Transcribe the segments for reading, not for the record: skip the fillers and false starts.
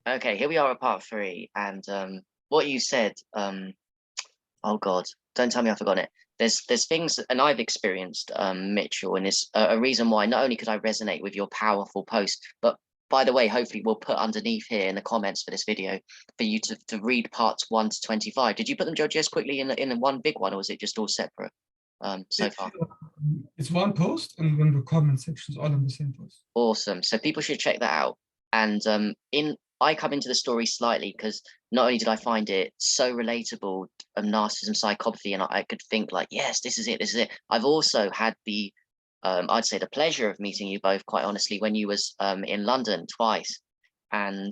Okay, here we are at part three, and what you said, oh God, don't tell me I've forgotten it. There's things, and I've experienced, Mitchell, and it's a reason why not only could I resonate with your powerful post, but by the way, hopefully we'll put underneath here in the comments for this video for you to read parts 1 to 25. Did you put them, Georgios, quickly in one big one, or was it just all separate so far? It's one post, and then the comment section is all in the same post. Awesome. So people should check that out. And I come into the story slightly because not only did I find it so relatable, narcissism, psychopathy, and I could think like, yes, this is it, this is it. I've also had the, I'd say the pleasure of meeting you both, quite honestly, when you was in London twice. And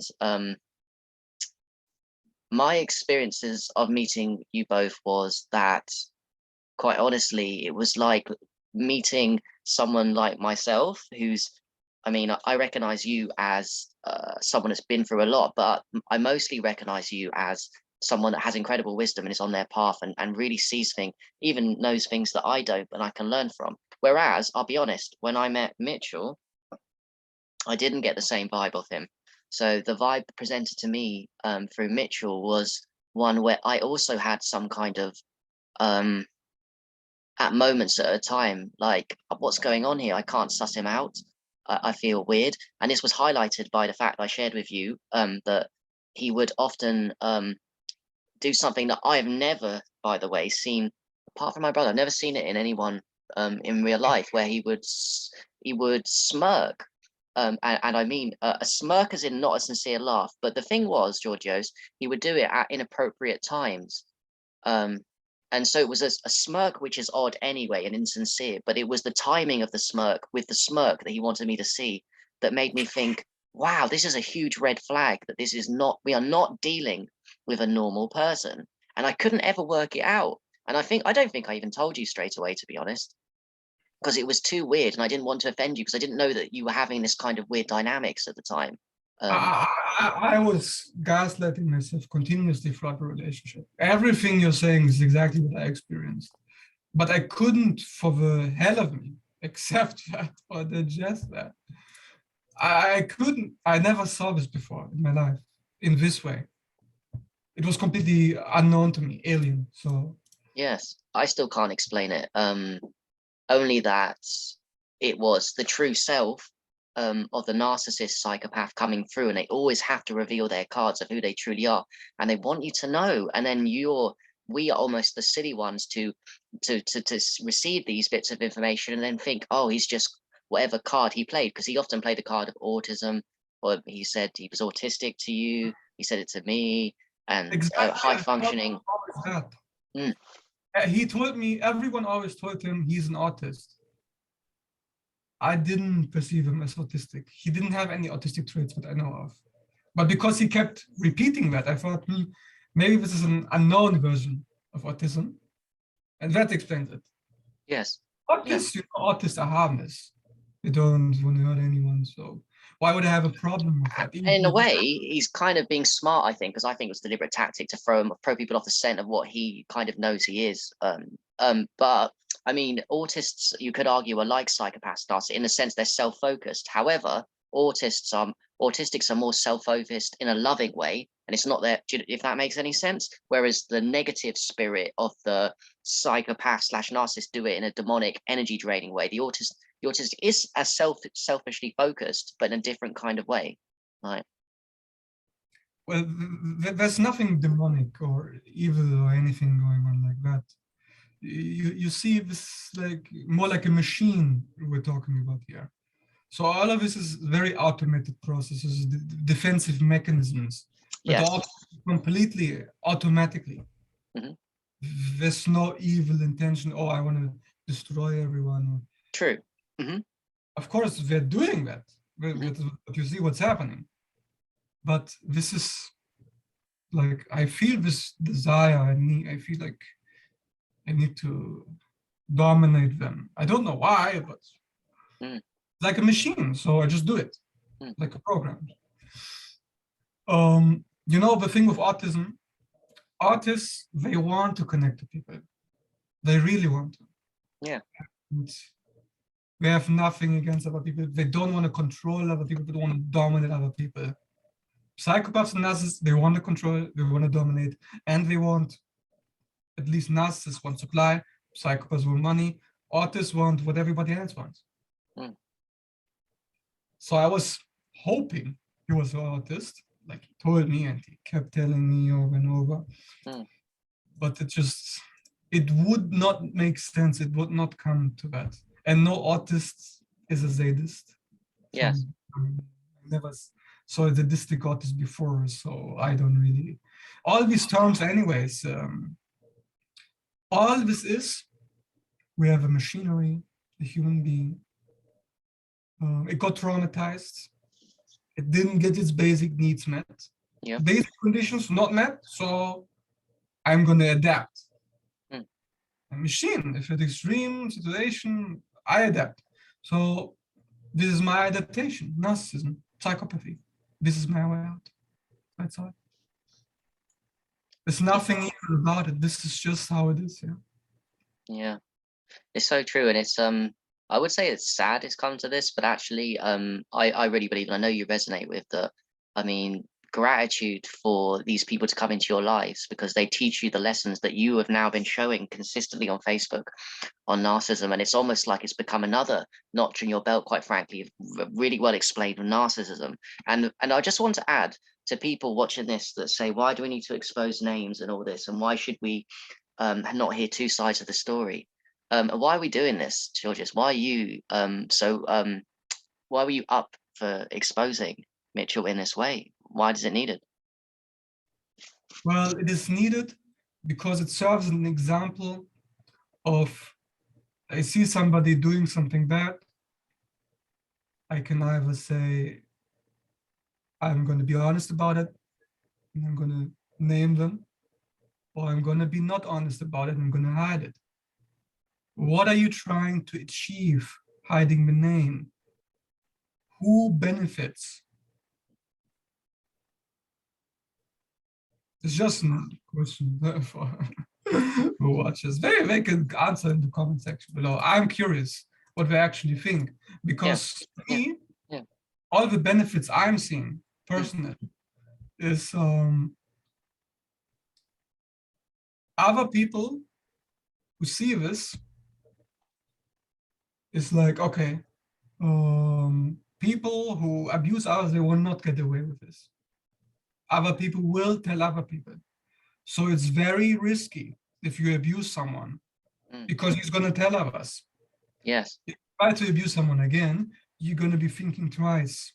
my experiences of meeting you both was that, quite honestly, it was like meeting someone like myself who's, I mean, I recognize you as someone that's been through a lot, but I mostly recognize you as someone that has incredible wisdom and is on their path and really sees things, even knows things that I don't, and I can learn from. Whereas, I'll be honest, when I met Mitchell, I didn't get the same vibe of him. So the vibe presented to me through Mitchell was one where I also had some kind of at moments at a time, like, what's going on here? I can't suss him out. I feel weird. And this was highlighted by the fact I shared with you that he would often do something that I've never, by the way, seen, apart from my brother. I've never seen it in anyone in real life, where he would smirk. And I mean a smirk as in not a sincere laugh. But the thing was, Georgios, he would do it at inappropriate times. And so it was a smirk, which is odd anyway and insincere, but it was the timing of the smirk with the smirk that he wanted me to see that made me think, wow, this is a huge red flag, that this is not, we are not dealing with a normal person. And I couldn't ever work it out. And I don't think I even told you straight away, to be honest, because it was too weird and I didn't want to offend you because I didn't know that you were having this kind of weird dynamics at the time. I was gaslighting myself continuously throughout the relationship. Everything you're saying is exactly what I experienced. But I couldn't, for the hell of me, accept that or digest that. I couldn't, I never saw this before in my life, in this way. It was completely unknown to me, alien. So yes, I still can't explain it. Only that it was the true self of the narcissist psychopath coming through, and they always have to reveal their cards of who they truly are, and they want you to know. And then we are almost the silly ones to receive these bits of information and then think, oh, he's just whatever card he played, because he often played the card of autism, or he said he was autistic to you. He said it to me, and exactly, high functioning. Mm. He told me, everyone always told him he's an autist. I didn't perceive him as autistic. He didn't have any autistic traits that I know of. But because he kept repeating that, I thought, maybe this is an unknown version of autism. And that explains it. Yes. Autists, you know, autists are harmless. They don't want to hurt anyone. So why would I have a problem with that? In a way, he's kind of being smart, I think, because I think it was a deliberate tactic to throw people off the scent of what he kind of knows he is. But I mean, autists, you could argue, are like psychopaths in the sense they're self-focused. However, autistics are more self-focused in a loving way, and it's not that, if that makes any sense. Whereas the negative spirit of the psychopath / narcissist do it in a demonic, energy draining way. The autistic is as selfishly focused, but in a different kind of way, right? Well, there's nothing demonic or evil or anything going on like that. You see this like more like a machine we're talking about here. So all of this is very automated processes, defensive mechanisms, but Yes. all completely automatically. Mm-hmm. There's no evil intention. Oh, I want to destroy everyone. True. Mm-hmm. Of course, they're doing that. Mm-hmm. But you see what's happening. But this is like, I feel this desire in me. I feel like I need to dominate them. I don't know why, but like a machine. So I just do it like a program. You know, the thing with autism, artists, they want to connect to people. They really want to. Yeah. And they have nothing against other people. They don't want to control other people. They don't want to dominate other people. Psychopaths and narcissists, they want to control, they want to dominate, and they want, at least narcissists want supply, psychopaths want money, autists want what everybody else wants. Mm. So I was hoping he was an autist, like he told me, and he kept telling me over and over. Mm. But it would not make sense. It would not come to that. And no autist is a sadist. Yes. I never saw a sadistic autist before, so I don't really. All these terms, anyways, all this is, we have a machinery, a human being. It got traumatized. It didn't get its basic needs met. Yep. Basic conditions not met, so I'm going to adapt. Mm. A machine, if it's extreme situation, I adapt. So this is my adaptation, narcissism, psychopathy. This is my way out. That's all. There's nothing evil about it. This is just how it is. Yeah. Yeah. It's so true, and it's I would say it's sad it's come to this, but actually I really believe, and I know you resonate with that. I mean, gratitude for these people to come into your lives because they teach you the lessons that you have now been showing consistently on Facebook on narcissism, and it's almost like it's become another notch in your belt, quite frankly. Really well explained on narcissism. And I just want to add to people watching this that say, why do we need to expose names and all this, and why should we not hear two sides of the story? Why are we doing this, Georgios? Why are you why were you up for exposing Mitchell in this way? Why is it needed? Well, it is needed because it serves as an example of, I see somebody doing something bad, I can either say, I'm going to be honest about it, and I'm going to name them, or I'm going to be not honest about it, and I'm going to hide it. What are you trying to achieve hiding the name? Who benefits? It's just a question for who watches. They can answer in the comment section below. I'm curious what they actually think, because to me, all the benefits I'm seeing personally is other people who see this is like, okay, people who abuse others, they will not get away with this. Other people will tell other people. So it's very risky if you abuse someone because he's going to tell others. Yes. If you try to abuse someone again, you're going to be thinking twice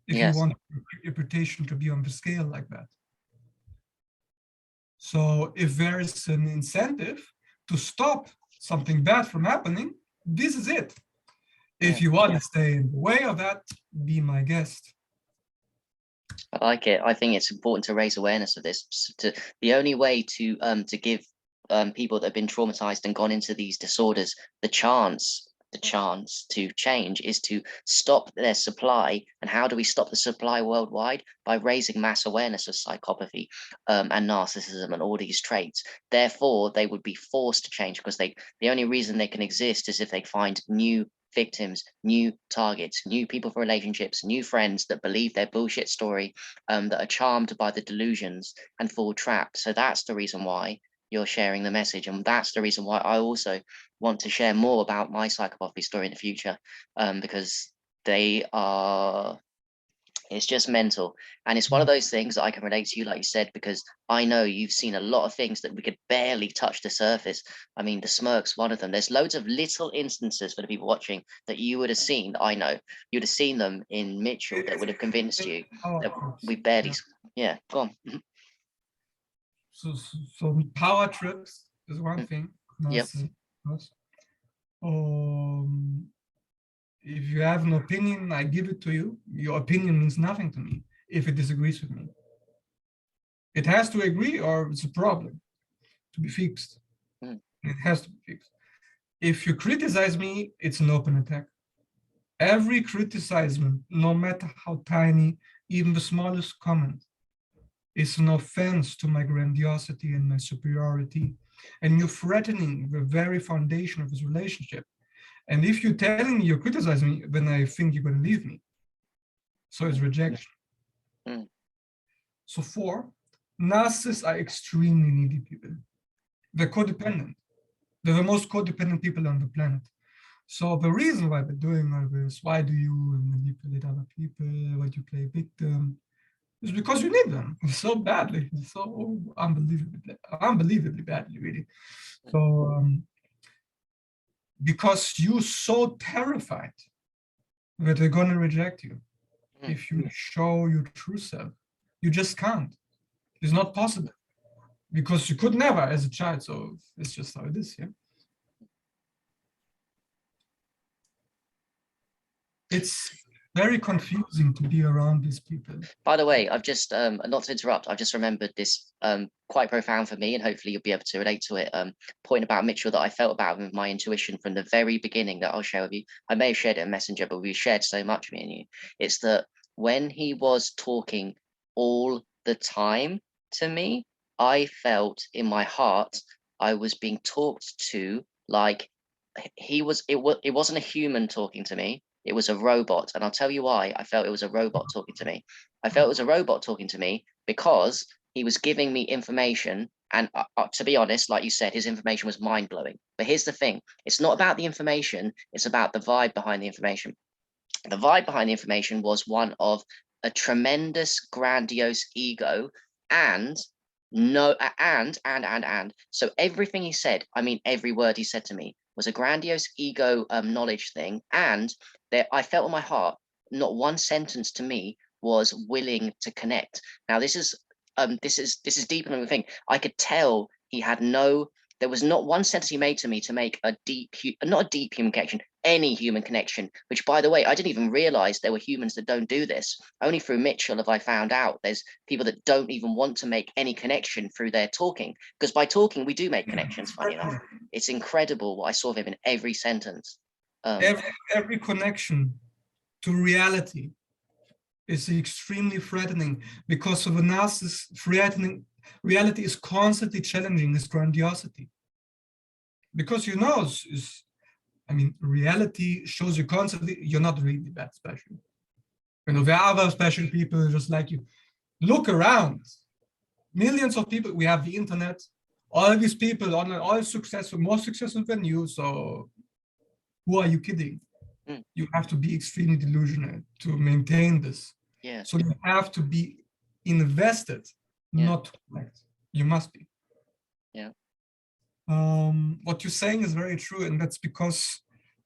if you want your reputation to be on the scale like that. So if there is an incentive to stop something bad from happening, this is it. If you want to stay in the way of that, be my guest. I like it. I think it's important to raise awareness of this. The only way to give people that have been traumatized and gone into these disorders the chance to change is to stop their supply. And how do we stop the supply worldwide? By raising mass awareness of psychopathy and narcissism and all these traits. Therefore, they would be forced to change because the only reason they can exist is if they find new victims, new targets, new people for relationships, new friends that believe their bullshit story, that are charmed by the delusions and fall trapped. So that's the reason why you're sharing the message, and that's the reason why I also want to share more about my psychopathy story in the future, because it's just mental, and it's one of those things that I can relate to you, like you said, because I know you've seen a lot of things that we could barely touch the surface. I mean, the smirk's one of them. There's loads of little instances for the people watching that you would have seen, that I know you'd have seen them in Mitchell, that would have convinced you that we barely, go on. So power trips is one thing. Yep. If you have an opinion, I give it to you. Your opinion means nothing to me if it disagrees with me. It has to agree or it's a problem to be fixed. It has to be fixed. If you criticize me, it's an open attack. Every criticism, no matter how tiny, even the smallest comment, is an offense to my grandiosity and my superiority. And you're threatening the very foundation of this relationship. And if you're telling me, you're criticizing me, then I think you're going to leave me. So it's rejection. So 4, narcissists are extremely needy people. They're codependent. They're the most codependent people on the planet. So the reason why they're doing all this, why do you manipulate other people, why do you play victim, is because you need them so badly, so unbelievably badly, really. So because you're so terrified that they're gonna reject you if you show your true self. You just can't. It's not possible because you could never as a child. So it's just how it is. Yeah. It's very confusing to be around these people. By the way, I've just not to interrupt, I've just remembered this quite profound for me, and hopefully you'll be able to relate to it. Point about Mitchell that I felt about with my intuition from the very beginning that I'll share with you. I may have shared it in Messenger, but we shared so much, me and you. It's that when he was talking all the time to me, I felt in my heart I was being talked to like he was. It wasn't a human talking to me. It was a robot. And I'll tell you why I felt it was a robot talking to me. I felt it was a robot talking to me because he was giving me information. And to be honest, like you said, his information was mind blowing. But here's the thing, it's not about the information, it's about the vibe behind the information. The vibe behind the information was one of a tremendous, grandiose ego and no, and. So everything he said, I mean, every word he said to me was a grandiose ego knowledge thing. And there, I felt in my heart, not one sentence to me was willing to connect. Now, this is deeper than we think. I could tell he had no. There was not one sentence he made to me to make a deep, not a deep human connection, any human connection, which, by the way, I didn't even realize there were humans that don't do this. Only through Mitchell have I found out there's people that don't even want to make any connection through their talking, because by talking, we do make connections, funny enough. It's incredible what I saw of him in every sentence. Every connection to reality is extremely threatening because of a narcissist. Reality is constantly challenging his grandiosity. Because I mean, reality shows you constantly you're not really that special. There are other special people just like you. Look around. Millions of people, we have the internet, all these people on all successful, more successful than you. So who are you kidding? You have to be extremely delusional to maintain this. Yeah. So you have to be invested, not to connect. You must be. Yeah. What you're saying is very true, and that's because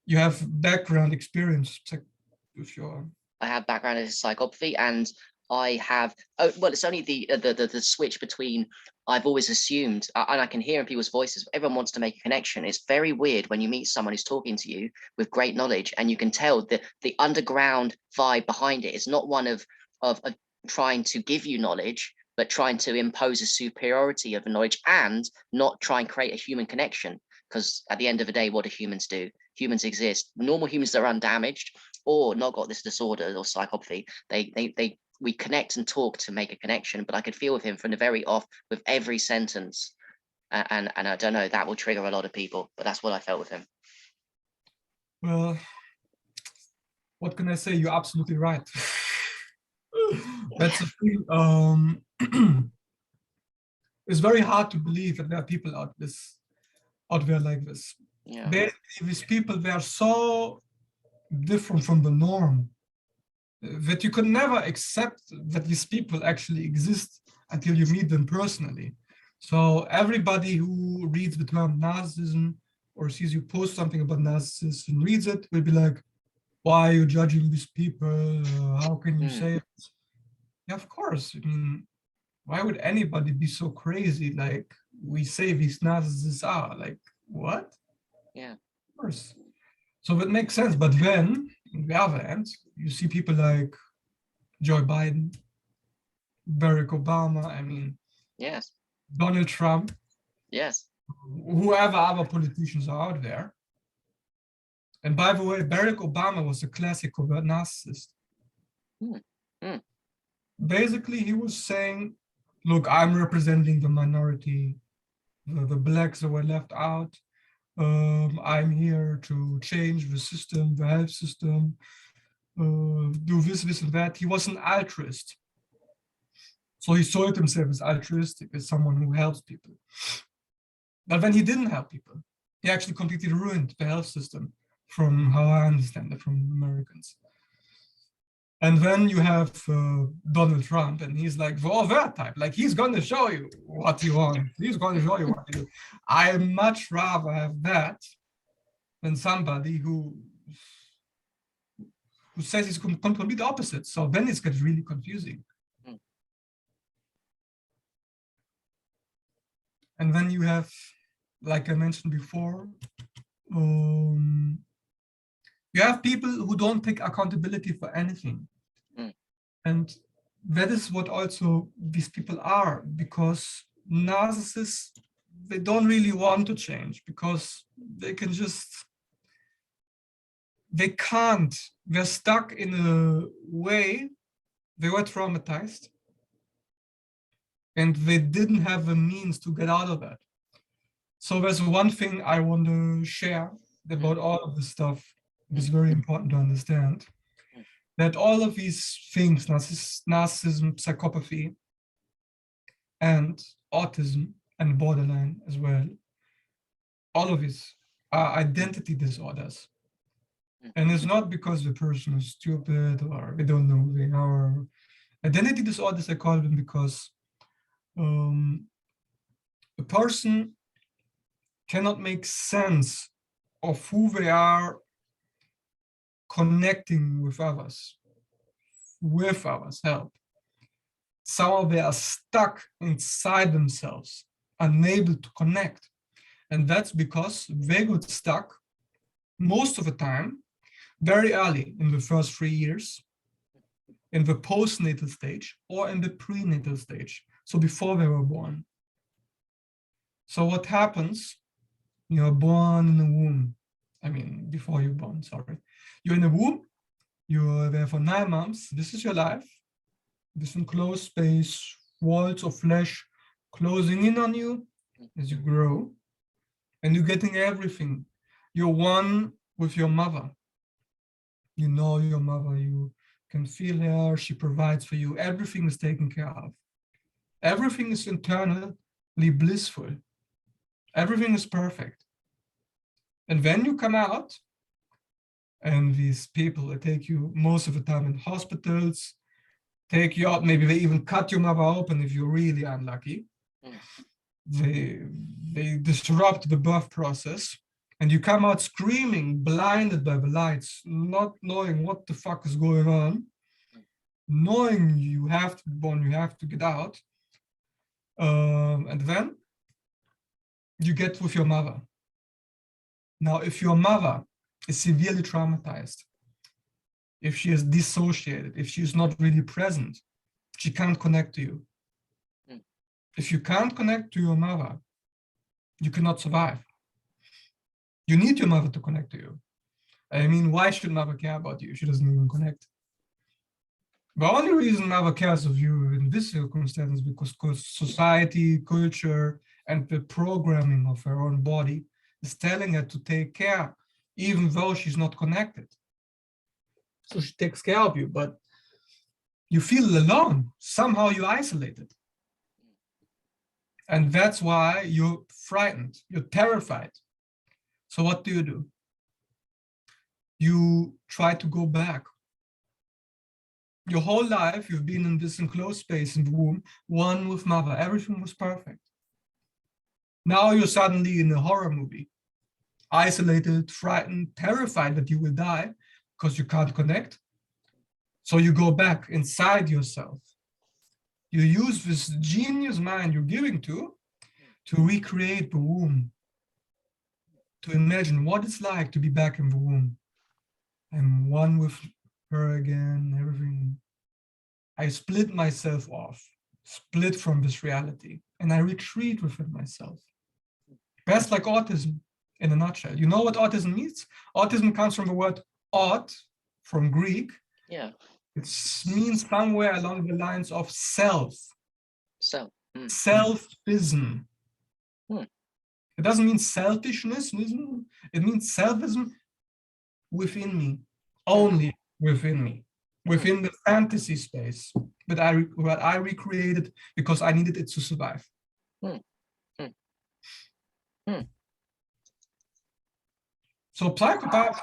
you have background experience with your. I have background in psychopathy, and I have. Oh well, it's only the switch between. I've always assumed, and I can hear in people's voices, everyone wants to make a connection. It's very weird when you meet someone who's talking to you with great knowledge, and you can tell that the underground vibe behind it is not one of trying to give you knowledge, but trying to impose a superiority of knowledge and not try and create a human connection. Because at the end of the day, what do humans do? Humans exist. Normal humans that are undamaged or not got this disorder or psychopathy, we connect and talk to make a connection. But I could feel with him from the very off with every sentence. And I don't know, that will trigger a lot of people, but that's what I felt with him. Well, what can I say? You're absolutely right. That's a thing. It's very hard to believe that there are people out there like this. Yeah. These people, they are so different from the norm that you could never accept that these people actually exist until you meet them personally. So everybody who reads the term narcissism or sees you post something about narcissism and reads it will be like, why are you judging these people? How can you say it? Yeah, of course. I mean, why would anybody be so crazy? Like we say these narcissists are, like, what? Yeah. Of course. So that makes sense. But then, on the other end, you see people like Joe Biden, Barack Obama, I mean, yes, Donald Trump, yes, whoever other politicians are out there. And by the way, Barack Obama was a classic covert narcissist. Basically, he was saying, look, I'm representing the minority, the blacks that were left out. I'm here to change the system, the health system, do this, and that. He was an altruist. So he saw himself as altruistic, as someone who helps people. But when he didn't help people, he actually completely ruined the health system, from how I understand it from Americans. And then you have Donald Trump, and he's like, oh, that type, like he's going to show you what you want. He's going to show you what you do. I much rather have that than somebody who says he's complete opposite. So then it gets really confusing. And then you have, like I mentioned before, you have people who don't take accountability for anything. And that is what also these people are, because narcissists, they don't really want to change because they can just, they can't, they're stuck in a way, they were traumatized and they didn't have the means to get out of that. So there's one thing I want to share about all of this stuff. It's very important to understand that all of these things, narcissism, psychopathy, and autism, and borderline as well, all of these are identity disorders. And it's not because the person is stupid or they don't know who they are. Identity disorders, I call them because a person cannot make sense of who they are connecting with others help. Somehow they are stuck inside themselves, unable to connect. And that's because they got stuck most of the time very early in the first 3 years, in the postnatal stage or in the prenatal stage, so before they were born. So what happens? You're born in the womb. I mean, before you're born, sorry. You're in the womb, you're there for 9 months. This is your life. This enclosed space, walls of flesh closing in on you as you grow. And you're getting everything. You're one with your mother. You know your mother, you can feel her, she provides for you. Everything is taken care of. Everything is internally blissful. Everything is perfect. And then you come out, and these people that take you most of the time in hospitals, take you out, maybe they even cut your mother open if you're really unlucky. They disrupt the birth process, and you come out screaming, blinded by the lights, not knowing what the fuck is going on, knowing you have to be born, you have to get out. And then you get with your mother. Now, if your mother is severely traumatized, if she is dissociated, if she is not really present, she can't connect to you. If you can't connect to your mother, you cannot survive. You need your mother to connect to you. I mean, why should mother care about you? She doesn't even connect. The only reason mother cares of you in this circumstance is because society, culture, and the programming of her own body is telling her to take care, even though she's not connected. So she takes care of you, but you feel alone. Somehow you're isolated. And that's why you're frightened, you're terrified. So what do? You try to go back. Your whole life, you've been in this enclosed space in the womb, one with mother, everything was perfect. Now you're suddenly in a horror movie, isolated, frightened, terrified that you will die because you can't connect. So you go back inside yourself. You use this genius mind you're giving to recreate the womb, to imagine what it's like to be back in the womb. I'm one with her again, everything. I split myself off, split from this reality, and I retreat within myself. That's like autism in a nutshell. You know what autism means? Autism comes from the word aut, from Greek. Yeah. It means somewhere along the lines of self. Selfism. It doesn't mean selfishness. It means selfism within me, only within me, within the fantasy space, but I recreated because I needed it to survive. Hmm. Hmm. Hmm. So psychopath,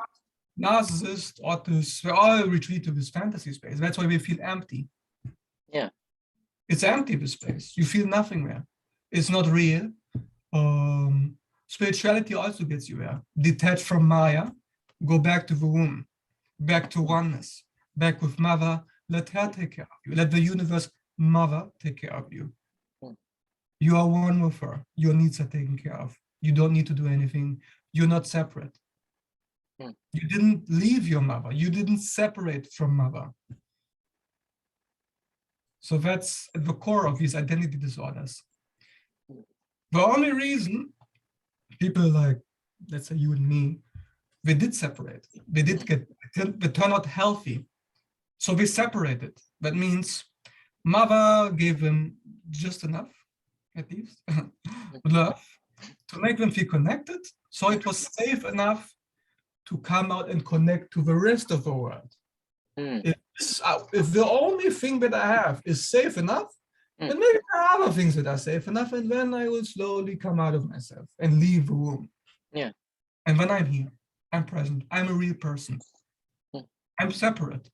narcissist, autists, we all retreat to this fantasy space. That's why we feel empty. Yeah. It's empty, the space. You feel nothing there. It's not real. Spirituality also gets you there. Detach from Maya, go back to the womb, back to oneness, back with mother. Let her take care of you. Let the universe mother take care of you. You are one with her. Your needs are taken care of. You don't need to do anything. You're not separate. You didn't leave your mother. You didn't separate from mother. So that's at the core of these identity disorders. The only reason people like, let's say you and me, they did separate. They turn out healthy. So they separated. That means mother gave them just enough, at least, love to make them feel connected. So it was safe enough to come out and connect to the rest of the world. If the only thing that I have is safe enough, then maybe there are other things that are safe enough, and then I will slowly come out of myself and leave the room. Yeah. And when I'm here, I'm present, I'm a real person. I'm separate.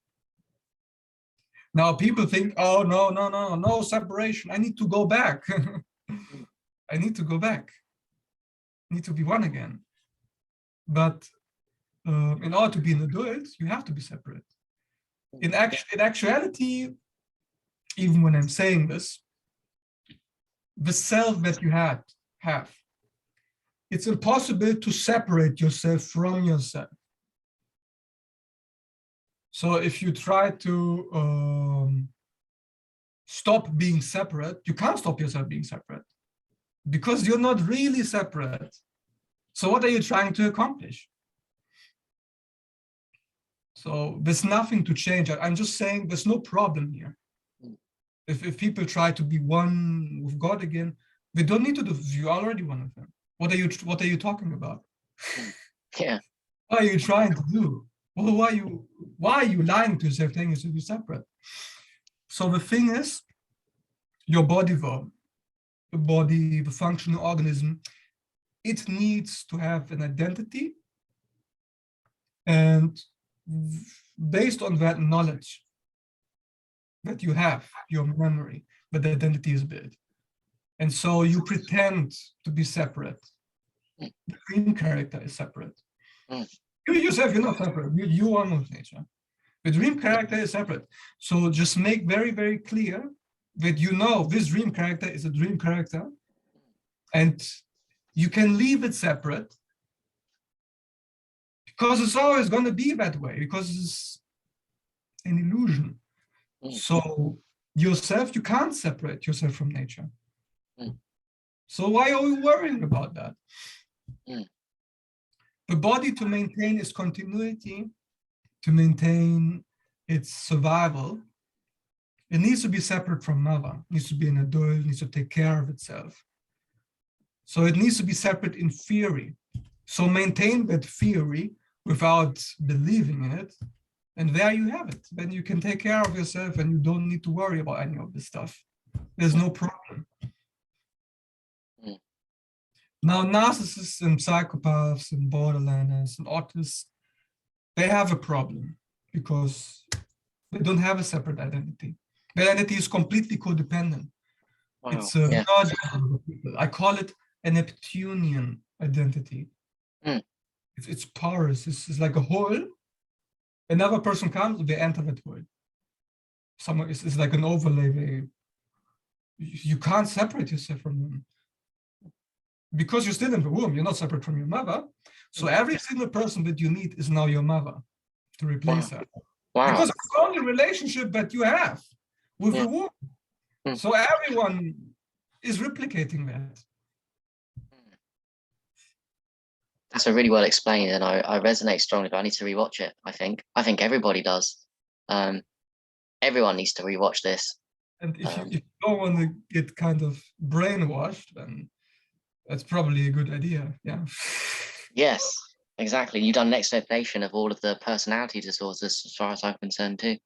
Now people think, oh, no separation. I need to go back. I need to go back. I need to be one again. But in order to be an adult, you have to be separate. In actuality, even when I'm saying this, the self that you have, it's impossible to separate yourself from yourself. So if you try to stop being separate, you can't stop yourself being separate because you're not really separate. So what are you trying to accomplish? So there's nothing to change. I'm just saying there's no problem here. If people try to be one with God again, they don't need to do this. You're already one of them. What are you talking about? Yeah. What are you trying to do? Well, why are you lying to yourself, telling yourself you're separate? So the thing is, your body, the functional organism, it needs to have an identity, and based on that knowledge that you have, your memory, but the identity is built. And so you pretend to be separate. The dream character is separate. You yourself, you're not separate. You are one with nature. The dream character is separate. So just make very, very clear that you know this dream character is a dream character, and you can leave it separate because it's always going to be that way, because it's an illusion. So yourself, you can't separate yourself from nature. So why are we worrying about that? The body, to maintain its continuity, to maintain its survival, it needs to be separate from mother, it needs to be an adult, it needs to take care of itself. So it needs to be separate in theory. So maintain that theory without believing in it, and there you have it. Then you can take care of yourself and you don't need to worry about any of this stuff. There's no problem. Now, narcissists and psychopaths and borderliners and autists, they have a problem because they don't have a separate identity. Their identity is completely codependent. Wow. It's a merger of people. I call it a Neptunian identity. It's porous. It's like a hole. Another person comes, they enter that hole. It's like an overlay. You can't separate yourself from them. Because you're still in the womb, you're not separate from your mother. So every single person that you meet is now your mother to replace her. Because it's the only relationship that you have with the womb. So everyone is replicating that. That's a really well explained, and I resonate strongly, but I need to rewatch it, I think. I think everybody does. Everyone needs to rewatch this. And if you don't want to get kind of brainwashed, then that's probably a good idea, yeah. Yes, exactly. You've done an explanation of all of the personality disorders as far as I'm concerned too.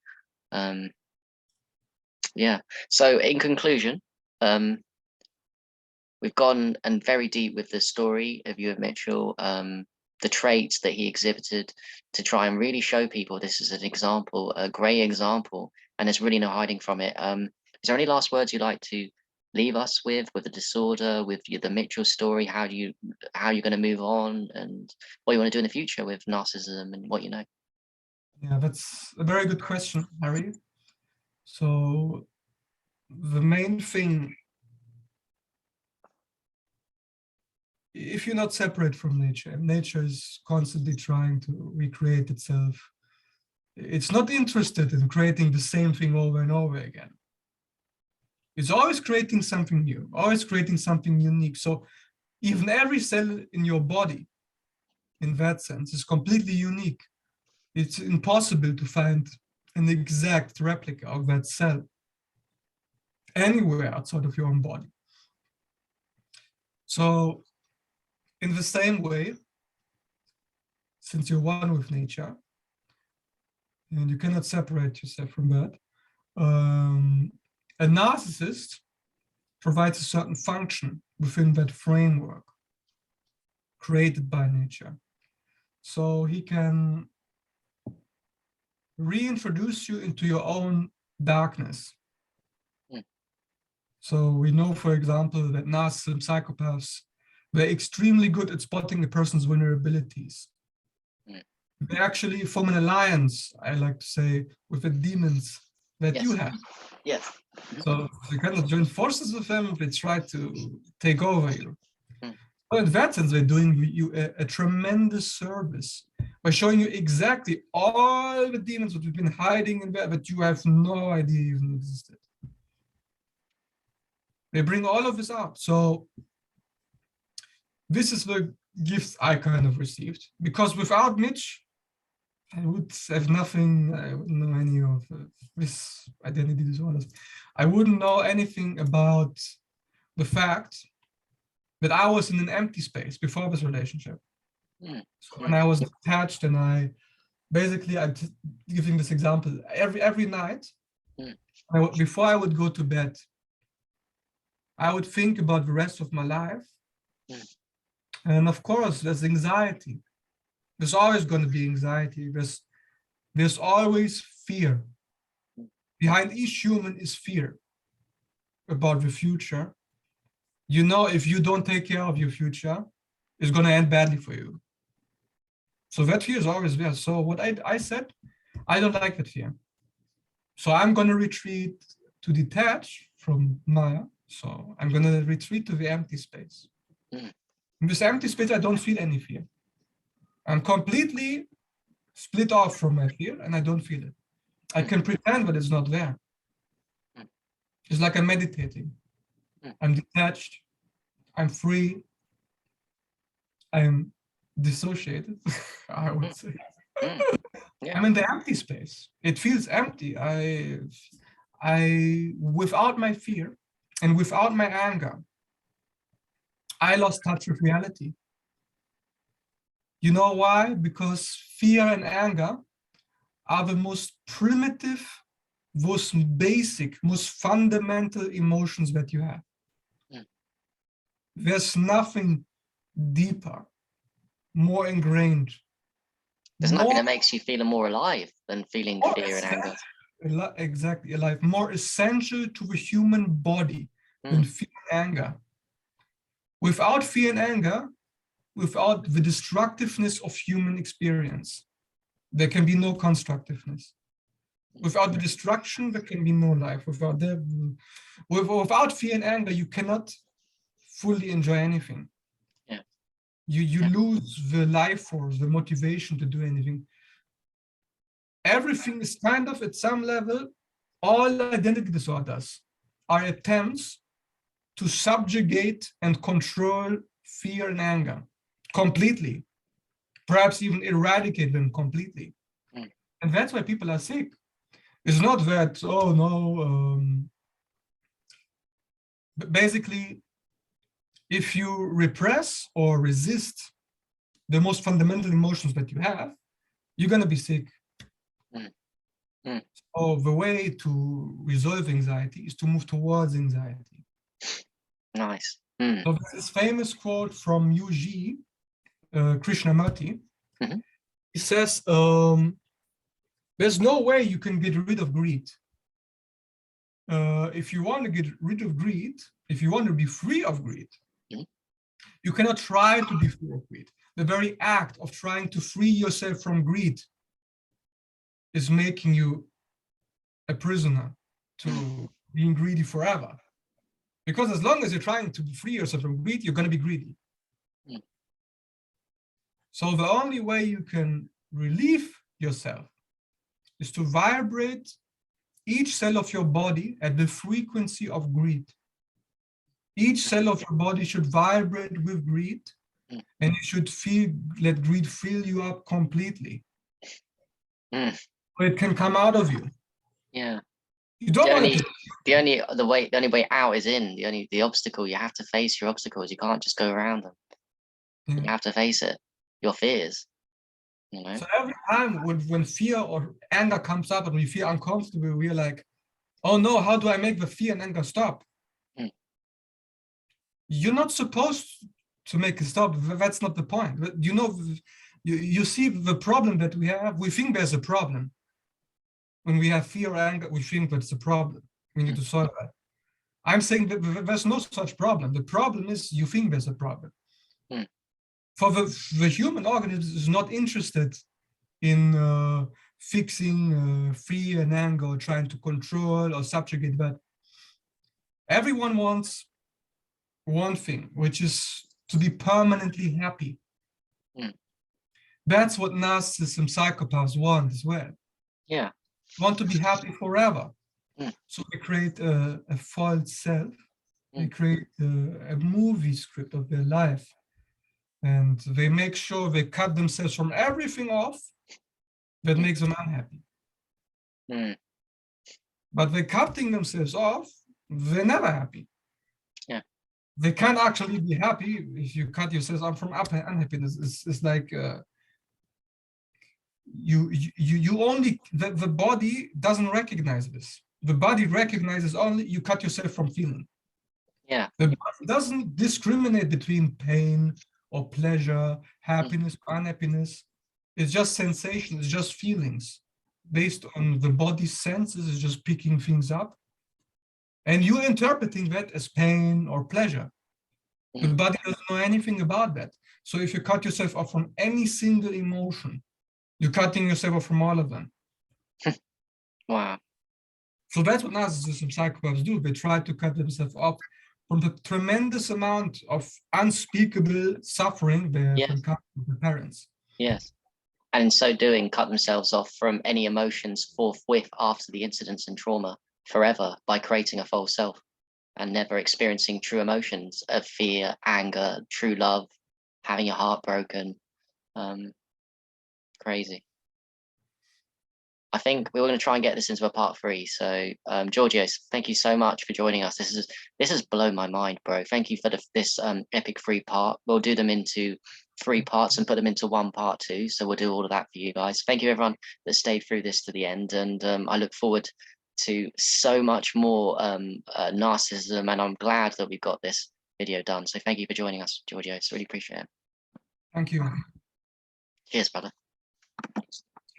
Yeah. So in conclusion, we've gone and very deep with the story of you and Mitchell, the traits that he exhibited to try and really show people this is an example, a great example, and there's really no hiding from it. Is there any last words you'd like to leave us with the disorder, with the Mitchell story? How you're going to move on, and what you want to do in the future with narcissism and what you know? Yeah, that's a very good question, Harry. So the main thing, if you're not separate from nature, and nature is constantly trying to recreate itself, it's not interested in creating the same thing over and over again. It's always creating something new, always creating something unique. So even every cell in your body, in that sense, is completely unique. It's impossible to find an exact replica of that cell anywhere outside of your own body. So in the same way, since you're one with nature, and you cannot separate yourself from that, a narcissist provides a certain function within that framework created by nature. So he can reintroduce you into your own darkness. So we know, for example, that narcissism psychopaths, they're extremely good at spotting a person's vulnerabilities. They actually form an alliance, I like to say, with the demons that you have. Yes. So you cannot join forces with them, they try to take over you. So in that sense, they're doing you a tremendous service by showing you exactly all the demons that we've been hiding in there, but you have no idea even existed. They bring all of this out. So this is the gift I kind of received, because without Mitch, I would have nothing. I wouldn't know any of this identity disorders. I wouldn't know anything about the fact that I was in an empty space before this relationship. So when I was detached, and I'm giving this example, every night, before I would go to bed, I would think about the rest of my life. And of course, there's anxiety. There's always going to be anxiety. There's always fear. Behind each human is fear about the future. You know, if you don't take care of your future, it's going to end badly for you. So that fear is always there. So what I said, I don't like that fear. So I'm going to retreat to detach from Maya. So I'm going to retreat to the empty space. In this empty space, I don't feel any fear. I'm completely split off from my fear, and I don't feel it. I can pretend that it's not there. It's like I'm meditating. I'm detached. I'm free. I'm dissociated, I would say. I'm in the empty space. It feels empty. I, without my fear and without my anger, I lost touch with reality. You know why? Because fear and anger are the most primitive, most basic, most fundamental emotions that you have. There's nothing deeper, more ingrained. There's nothing that makes you feel more alive than feeling fear and anger. Exactly, alive. More essential to the human body than fear and anger. Without fear and anger, without the destructiveness of human experience, there can be no constructiveness. Without the destruction, there can be no life. Without fear and anger, you cannot fully enjoy anything. You lose the life force, the motivation to do anything. Everything is kind of, at some level, all identity disorders are attempts to subjugate and control fear and anger completely, perhaps even eradicate them completely. And that's why people are sick. It's not that, oh no, but basically, if you repress or resist the most fundamental emotions that you have, you're going to be sick. Mm. So the way to resolve anxiety is to move towards anxiety. Nice. So there's this famous quote from UG Krishnamurti. Mhm. He says, there's no way you can get rid of greed. If you want to get rid of greed, if you want to be free of greed, Mhm. you cannot try to be free of greed. The very act of trying to free yourself from greed is making you a prisoner to being greedy forever. Because as long as you're trying to free yourself from greed, you're going to be greedy. Mm. So the only way you can relieve yourself is to vibrate each cell of your body at the frequency of greed. Each cell of your body should vibrate with greed, Mm. and you should let greed fill you up completely. Mm. So it can come out of you. Yeah. You don't want it to. The only way out is in. The obstacle, you have to face your obstacles. You can't just go around them. Yeah. You have to face it. Your fears. You know? So every time when fear or anger comes up and we feel uncomfortable, we're like, oh no, how do I make the fear and anger stop? Mm. You're not supposed to make it stop. That's not the point. But you know, you see the problem that we have. We think there's a problem. When we have fear or anger, we think that's a problem. We need to solve that. I'm saying that there's no such problem. The problem is you think there's a problem. Mm. For the human organism is not interested in fixing fear and anger or trying to control or subjugate that. Everyone wants one thing, which is to be permanently happy. Mm. That's what narcissists and psychopaths want as well. Yeah. Want to be happy forever. Mm. So they create a false self. They create a movie script of their life. And they make sure they cut themselves from everything off that makes them unhappy. Mm. But they're cutting themselves off, they're never happy. Yeah. They can't actually be happy if you cut yourself off from unhappiness. It's like you only, the body doesn't recognize this. The body recognizes only you cut yourself from feeling. Yeah. The body doesn't discriminate between pain or pleasure, happiness, unhappiness. It's just sensation, it's just feelings. Based on the body's senses, it's just picking things up. And you're interpreting that as pain or pleasure. The body doesn't know anything about that. So if you cut yourself off from any single emotion, you're cutting yourself off from all of them. Wow. So that's what narcissists and psychopaths do. They try to cut themselves off from the tremendous amount of unspeakable suffering they have encountered with their parents. Yes. And in so doing, cut themselves off from any emotions forthwith after the incidents and trauma forever by creating a false self and never experiencing true emotions of fear, anger, true love, having your heart broken. Crazy. I think we were going to try and get this into a part 3. So, Georgios, thank you so much for joining us. This has blown my mind, bro. Thank you for this epic 3-part. We'll do them into 3 parts and put them into 1 part 2. So we'll do all of that for you guys. Thank you everyone that stayed through this to the end, and I look forward to so much more narcissism, and I'm glad that we've got this video done. So thank you for joining us, Georgios. Really appreciate it. Thank you. Cheers, brother.